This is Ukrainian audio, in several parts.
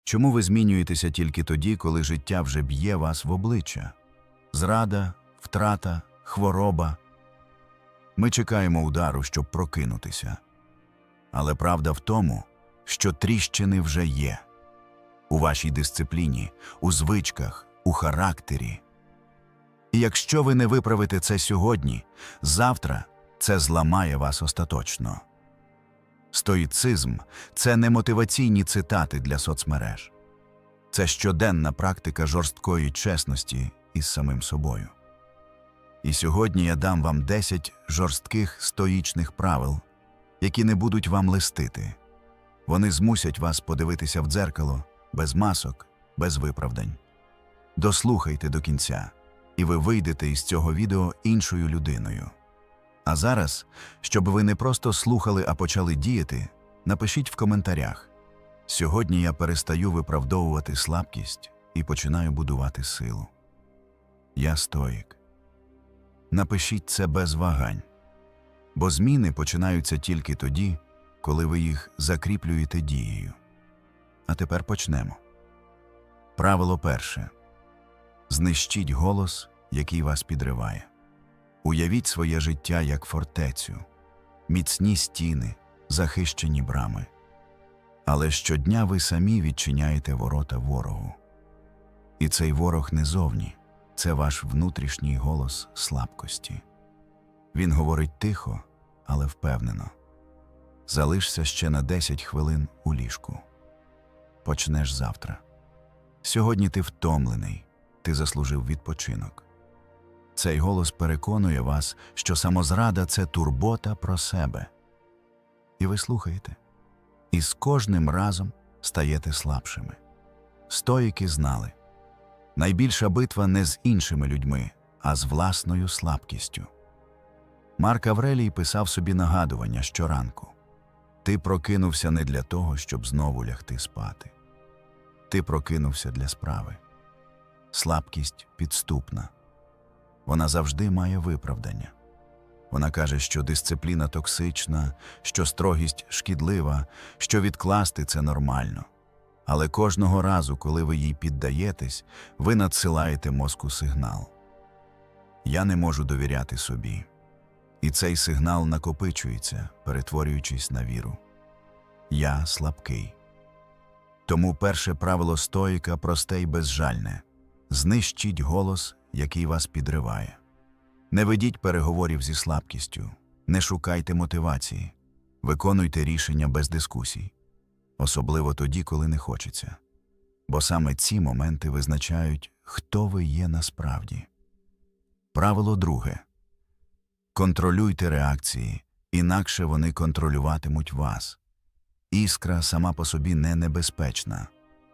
Чому ви змінюєтеся тільки тоді, коли життя вже б'є вас в обличчя? Зрада, втрата, хвороба. Ми чекаємо удару, щоб прокинутися. Але правда в тому, що тріщини вже є. У вашій дисципліні, у звичках, у характері. І якщо ви не виправите це сьогодні, завтра це зламає вас остаточно. Стоїцизм – це не мотиваційні цитати для соцмереж. Це щоденна практика жорсткої чесності із самим собою. І сьогодні я дам вам 10 жорстких стоїчних правил, які не будуть вам листити. Вони змусять вас подивитися в дзеркало без масок, без виправдань. Дослухайте до кінця, і ви вийдете із цього відео іншою людиною. А зараз, щоб ви не просто слухали, а почали діяти, напишіть в коментарях: «Сьогодні я перестаю виправдовувати слабкість і починаю будувати силу. Я стоїк». Напишіть це без вагань. Бо зміни починаються тільки тоді, коли ви їх закріплюєте дією. А тепер почнемо. Правило перше. Знищіть голос, який вас підриває. Уявіть своє життя як фортецю, міцні стіни, захищені брами. Але щодня ви самі відчиняєте ворота ворогу. І цей ворог не зовні, це ваш внутрішній голос слабкості. Він говорить тихо, але впевнено. Залишся ще на 10 хвилин у ліжку. Почнеш завтра. Сьогодні ти втомлений, ти заслужив відпочинок. Цей голос переконує вас, що самозрада – це турбота про себе. І ви слухаєте. І з кожним разом стаєте слабшими. Стоїки знали. Найбільша битва не з іншими людьми, а з власною слабкістю. Марк Аврелій писав собі нагадування щоранку. Ти прокинувся не для того, щоб знову лягти спати. Ти прокинувся для справи. Слабкість підступна. Вона завжди має виправдання. Вона каже, що дисципліна токсична, що строгість шкідлива, що відкласти – це нормально. Але кожного разу, коли ви їй піддаєтесь, ви надсилаєте мозку сигнал. Я не можу довіряти собі. І цей сигнал накопичується, перетворюючись на віру. Я слабкий. Тому перше правило стоїка просте й безжальне. Знищіть голос, який вас підриває. Не ведіть переговорів зі слабкістю, не шукайте мотивації, виконуйте рішення без дискусій. Особливо тоді, коли не хочеться. Бо саме ці моменти визначають, хто ви є насправді. Правило друге. Контролюйте реакції, інакше вони контролюватимуть вас. Іскра сама по собі не небезпечна,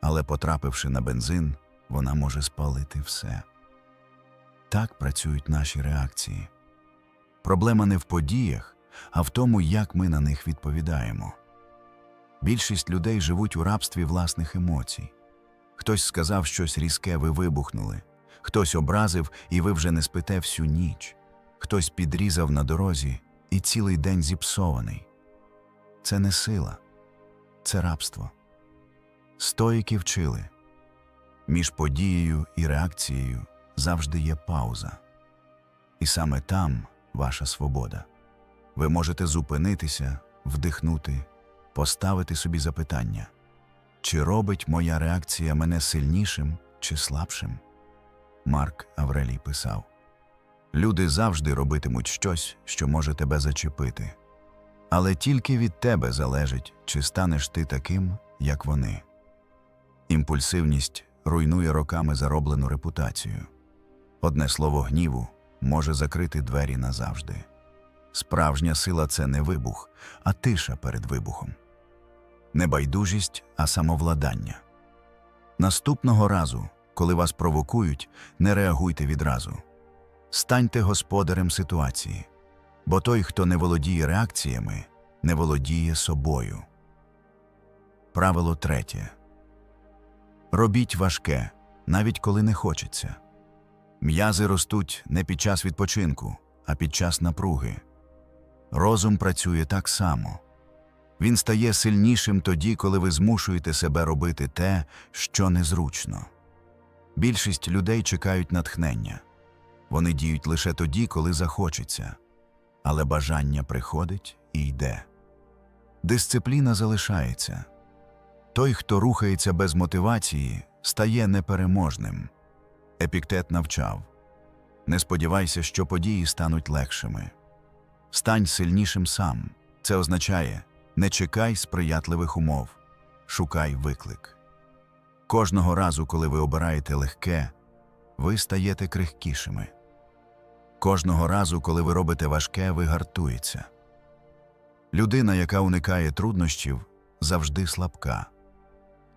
але потрапивши на бензин, вона може спалити все. Так працюють наші реакції. Проблема не в подіях, а в тому, як ми на них відповідаємо. Більшість людей живуть у рабстві власних емоцій. Хтось сказав щось різке, ви вибухнули. Хтось образив, і ви вже не спите всю ніч. Хтось підрізав на дорозі, і цілий день зіпсований. Це не сила, це рабство. Стоїки вчили. Між подією і реакцією завжди є пауза. І саме там ваша свобода. Ви можете зупинитися, вдихнути, поставити собі запитання. Чи робить моя реакція мене сильнішим чи слабшим? Марк Аврелій писав. Люди завжди робитимуть щось, що може тебе зачепити. Але тільки від тебе залежить, чи станеш ти таким, як вони. Імпульсивність руйнує роками зароблену репутацію. Одне слово гніву може закрити двері назавжди. Справжня сила – це не вибух, а тиша перед вибухом. Не байдужість, а самовладання. Наступного разу, коли вас провокують, не реагуйте відразу. Станьте господарем ситуації, бо той, хто не володіє реакціями, не володіє собою. Правило третє. Робіть важке, навіть коли не хочеться. М'язи ростуть не під час відпочинку, а під час напруги. Розум працює так само. Він стає сильнішим тоді, коли ви змушуєте себе робити те, що незручно. Більшість людей чекають натхнення. Вони діють лише тоді, коли захочеться. Але бажання приходить і йде. Дисципліна залишається. Той, хто рухається без мотивації, стає непереможним. Епіктет навчав: не сподівайся, що події стануть легшими. Стань сильнішим сам. Це означає: не чекай сприятливих умов, шукай виклик. Кожного разу, коли ви обираєте легке, ви стаєте крихкішими. Кожного разу, коли ви робите важке, ви гартуєтеся. Людина, яка уникає труднощів, завжди слабка.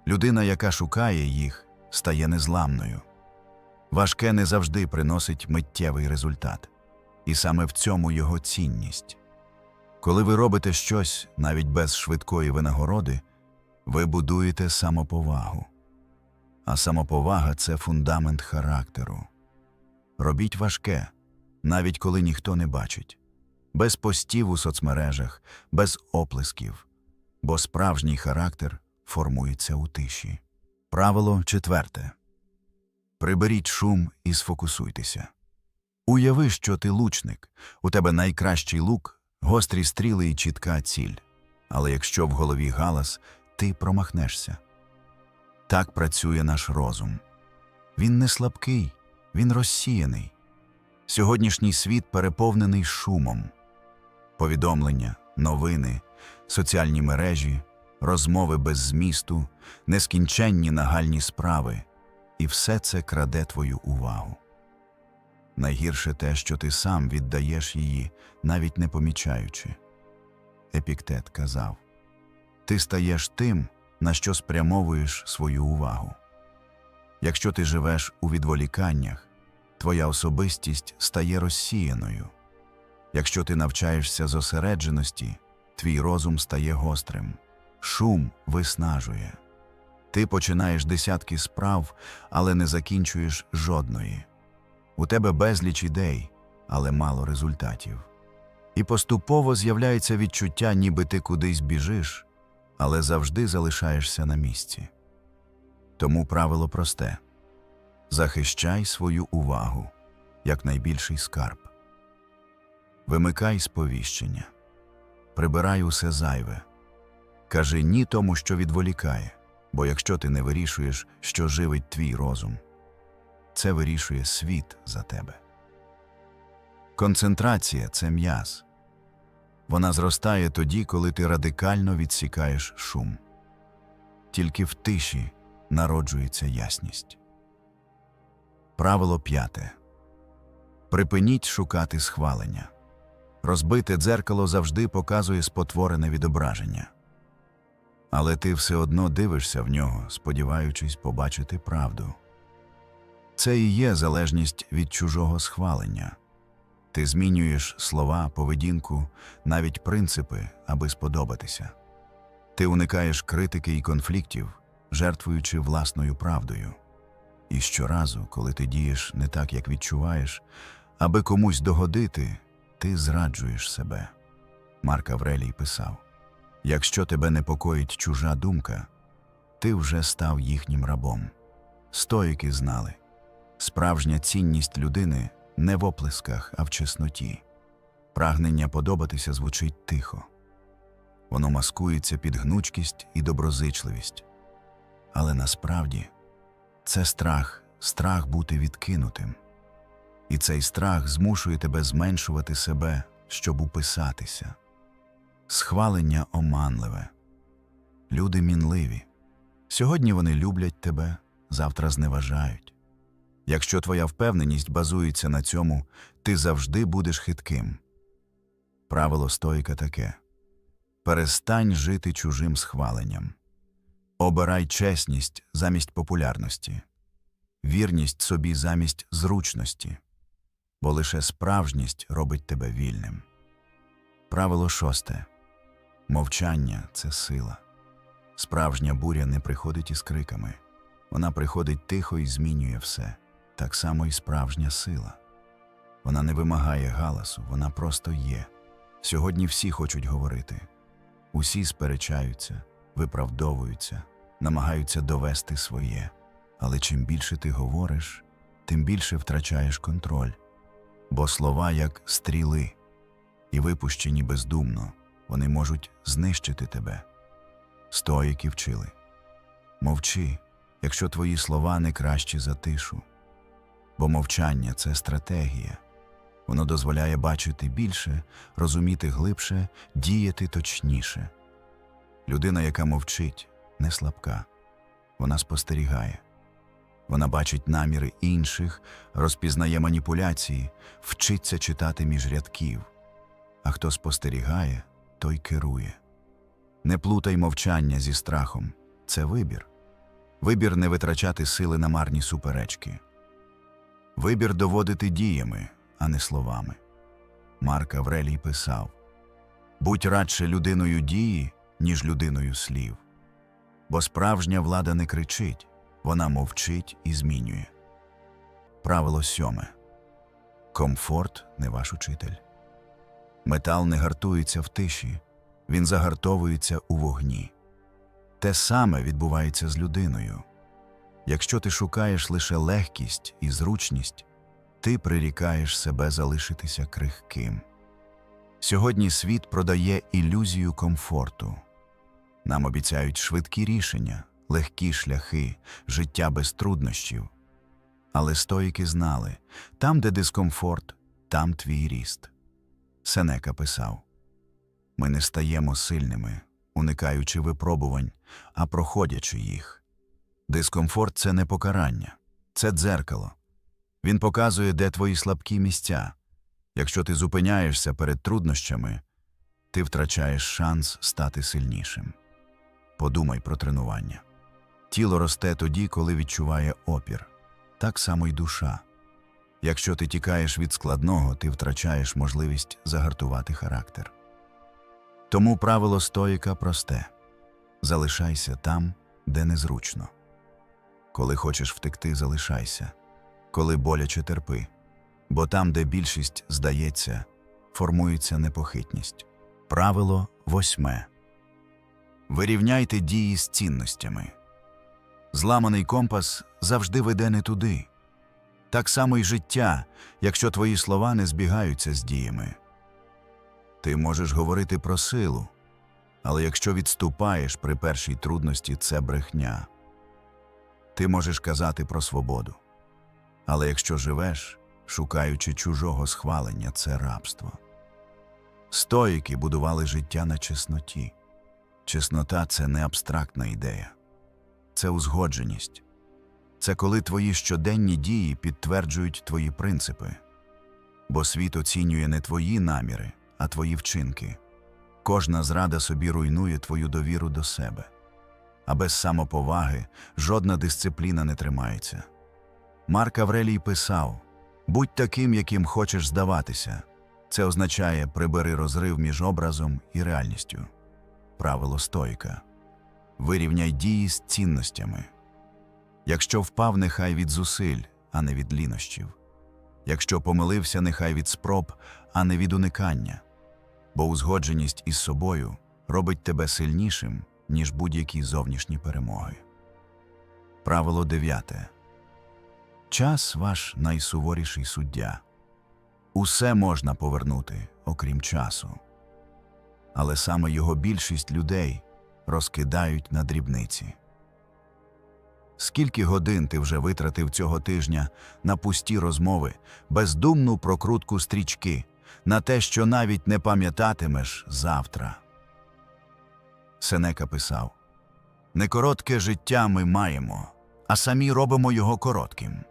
Людина, яка шукає їх, стає незламною. Важке не завжди приносить миттєвий результат. І саме в цьому його цінність. Коли ви робите щось, навіть без швидкої винагороди, ви будуєте самоповагу. А самоповага – це фундамент характеру. Робіть важке, навіть коли ніхто не бачить. Без постів у соцмережах, без оплесків. Бо справжній характер формується у тиші. Правило 4. Приберіть шум і сфокусуйтеся. Уяви, що ти лучник. У тебе найкращий лук, гострі стріли і чітка ціль. Але якщо в голові галас, ти промахнешся. Так працює наш розум. Він не слабкий, він розсіяний. Сьогоднішній світ переповнений шумом. Повідомлення, новини, соціальні мережі, розмови без змісту, нескінченні нагальні справи. І все це краде твою увагу. Найгірше те, що ти сам віддаєш її, навіть не помічаючи. Епіктет казав: ти стаєш тим, на що спрямовуєш свою увагу. Якщо ти живеш у відволіканнях, твоя особистість стає розсіяною. Якщо ти навчаєшся зосередженості, твій розум стає гострим. Шум виснажує. Ти починаєш десятки справ, але не закінчуєш жодної. У тебе безліч ідей, але мало результатів. І поступово з'являється відчуття, ніби ти кудись біжиш, але завжди залишаєшся на місці. Тому правило просте: захищай свою увагу, як найбільший скарб. Вимикай сповіщення. Прибирай усе зайве. Кажи ні тому, що відволікає, бо якщо ти не вирішуєш, що живить твій розум, це вирішує світ за тебе. Концентрація – це м'яз. Вона зростає тоді, коли ти радикально відсікаєш шум. Тільки в тиші народжується ясність. Правило 5. Припиніть шукати схвалення. Розбите дзеркало завжди показує спотворене відображення. Але ти все одно дивишся в нього, сподіваючись побачити правду. Це і є залежність від чужого схвалення. Ти змінюєш слова, поведінку, навіть принципи, аби сподобатися. Ти уникаєш критики і конфліктів, жертвуючи власною правдою. І щоразу, коли ти дієш не так, як відчуваєш, аби комусь догодити, ти зраджуєш себе. Марк Аврелій писав: якщо тебе непокоїть чужа думка, ти вже став їхнім рабом. Стоїки знали: справжня цінність людини не в оплесках, а в чесноті. Прагнення подобатися звучить тихо. Воно маскується під гнучкість і доброзичливість. Але насправді це страх бути відкинутим. І цей страх змушує тебе зменшувати себе, щоб уписатися. Схвалення оманливе. Люди мінливі. Сьогодні вони люблять тебе, завтра зневажають. Якщо твоя впевненість базується на цьому, ти завжди будеш хитким. Правило стоїка таке: перестань жити чужим схваленням. Обирай чесність замість популярності, вірність собі замість зручності, бо лише справжність робить тебе вільним. Правило 6. Мовчання – це сила. Справжня буря не приходить із криками. Вона приходить тихо і змінює все. Так само і справжня сила. Вона не вимагає галасу, вона просто є. Сьогодні всі хочуть говорити. Усі сперечаються, виправдовуються, намагаються довести своє. Але чим більше ти говориш, тим більше втрачаєш контроль. Бо слова як стріли, і випущені бездумно, вони можуть знищити тебе. Стоїки вчили: мовчи, якщо твої слова не кращі за тишу. Бо мовчання – це стратегія. Воно дозволяє бачити більше, розуміти глибше, діяти точніше. Людина, яка мовчить, не слабка. Вона спостерігає. Вона бачить наміри інших, розпізнає маніпуляції, вчиться читати між рядків. А хто спостерігає, той керує. Не плутай мовчання зі страхом. Це вибір. Вибір не витрачати сили на марні суперечки. Вибір доводити діями, а не словами. Марк Аврелій писав: «Будь радше людиною дії, ніж людиною слів. Бо справжня влада не кричить, вона мовчить і змінює». Правило 7. Комфорт не ваш учитель. Метал не гартується в тиші, він загартовується у вогні. Те саме відбувається з людиною. Якщо ти шукаєш лише легкість і зручність, ти прирікаєш себе залишитися крихким. Сьогодні світ продає ілюзію комфорту. Нам обіцяють швидкі рішення, легкі шляхи, життя без труднощів. Але стоїки знали, там, де дискомфорт, там твій ріст. Сенека писав: «Ми не стаємо сильними, уникаючи випробувань, а проходячи їх». Дискомфорт – це не покарання, це дзеркало. Він показує, де твої слабкі місця. Якщо ти зупиняєшся перед труднощами, ти втрачаєш шанс стати сильнішим. Подумай про тренування. Тіло росте тоді, коли відчуває опір. Так само й душа. Якщо ти тікаєш від складного, ти втрачаєш можливість загартувати характер. Тому правило стоїка просте: залишайся там, де незручно. Коли хочеш втекти, залишайся. Коли боляче, терпи. Бо там, де більшість здається, формується непохитність. Правило 8. Вирівняйте дії з цінностями. Зламаний компас завжди веде не туди. Так само й життя, якщо твої слова не збігаються з діями. Ти можеш говорити про силу, але якщо відступаєш при першій трудності, це брехня. Ти можеш казати про свободу, але якщо живеш, шукаючи чужого схвалення, це рабство. Стоїки будували життя на чесноті. Чеснота – це не абстрактна ідея. Це узгодженість. Це коли твої щоденні дії підтверджують твої принципи. Бо світ оцінює не твої наміри, а твої вчинки. Кожна зрада собі руйнує твою довіру до себе. А без самоповаги жодна дисципліна не тримається. Марк Аврелій писав: «Будь таким, яким хочеш здаватися». Це означає: прибери розрив між образом і реальністю. Правило стоїка. Вирівняй дії з цінностями. Якщо впав, нехай від зусиль, а не від лінощів. Якщо помилився, нехай від спроб, а не від уникання. Бо узгодженість із собою робить тебе сильнішим, ніж будь-які зовнішні перемоги. Правило 9. Час – ваш найсуворіший суддя. Усе можна повернути, окрім часу. Але саме його більшість людей розкидають на дрібниці. Скільки годин ти вже витратив цього тижня на пусті розмови, бездумну прокрутку стрічки, на те, що навіть не пам'ятатимеш завтра? Сенека писав: «Не коротке життя ми маємо, а самі робимо його коротким».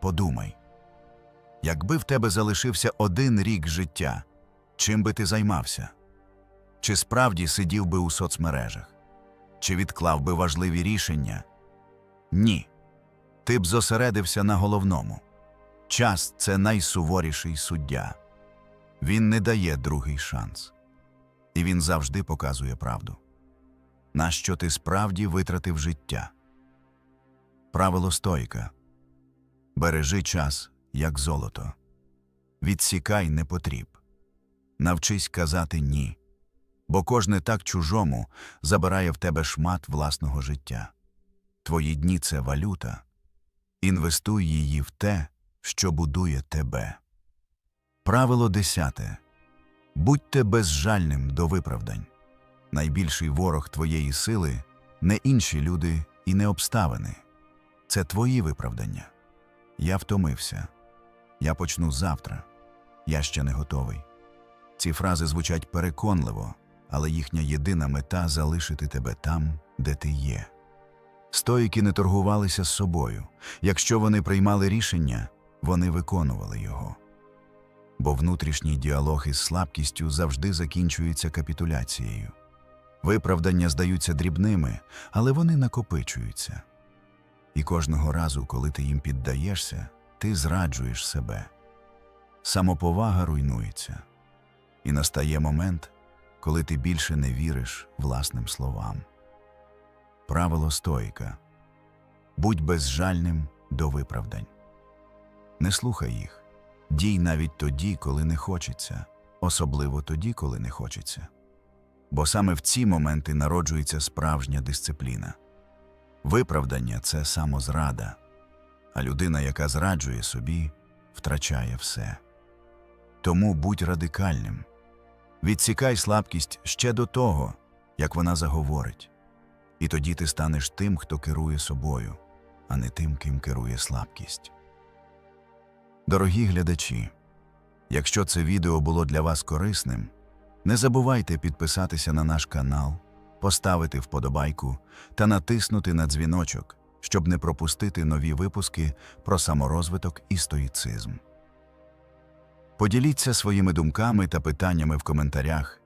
Подумай, якби в тебе залишився 1 рік життя, чим би ти займався? Чи справді сидів би у соцмережах? Чи відклав би важливі рішення? Ні. Ти б зосередився на головному. Час – це найсуворіший суддя. Він не дає другий шанс. І він завжди показує правду. На що ти справді витратив життя? Правило стоїка. Бережи час, як золото. Відсікай непотріб. Навчись казати «ні». Бо кожне так чужому забирає в тебе шмат власного життя. Твої дні – це валюта. Інвестуй її в те, що будує тебе. Правило 10. Будьте безжальним до виправдань. Найбільший ворог твоєї сили – не інші люди і не обставини. Це твої виправдання. Я втомився. Я почну завтра. Я ще не готовий. Ці фрази звучать переконливо, але їхня єдина мета – залишити тебе там, де ти є. Стоїки не торгувалися з собою. Якщо вони приймали рішення, вони виконували його. Бо внутрішній діалог із слабкістю завжди закінчується капітуляцією. Виправдання здаються дрібними, але вони накопичуються. І кожного разу, коли ти їм піддаєшся, ти зраджуєш себе. Самоповага руйнується. І настає момент, коли ти більше не віриш власним словам. Правило стоїка. Будь безжальним до виправдань. Не слухай їх. Дій навіть тоді, коли не хочеться. Особливо тоді, коли не хочеться. Бо саме в ці моменти народжується справжня дисципліна. Виправдання – це самозрада. А людина, яка зраджує собі, втрачає все. Тому будь радикальним. Відсікай слабкість ще до того, як вона заговорить. І тоді ти станеш тим, хто керує собою, а не тим, ким керує слабкість. Дорогі глядачі, якщо це відео було для вас корисним, не забувайте підписатися на наш канал, поставити вподобайку та натиснути на дзвіночок, щоб не пропустити нові випуски про саморозвиток і стоїцизм. Поділіться своїми думками та питаннями в коментарях.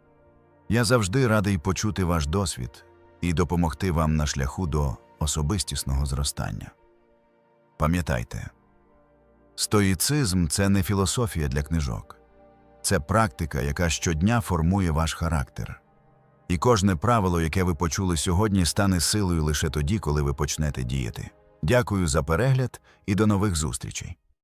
Я завжди радий почути ваш досвід і допомогти вам на шляху до особистісного зростання. Пам'ятайте, стоїцизм – це не філософія для книжок. Це практика, яка щодня формує ваш характер. І кожне правило, яке ви почули сьогодні, стане силою лише тоді, коли ви почнете діяти. Дякую за перегляд і до нових зустрічей.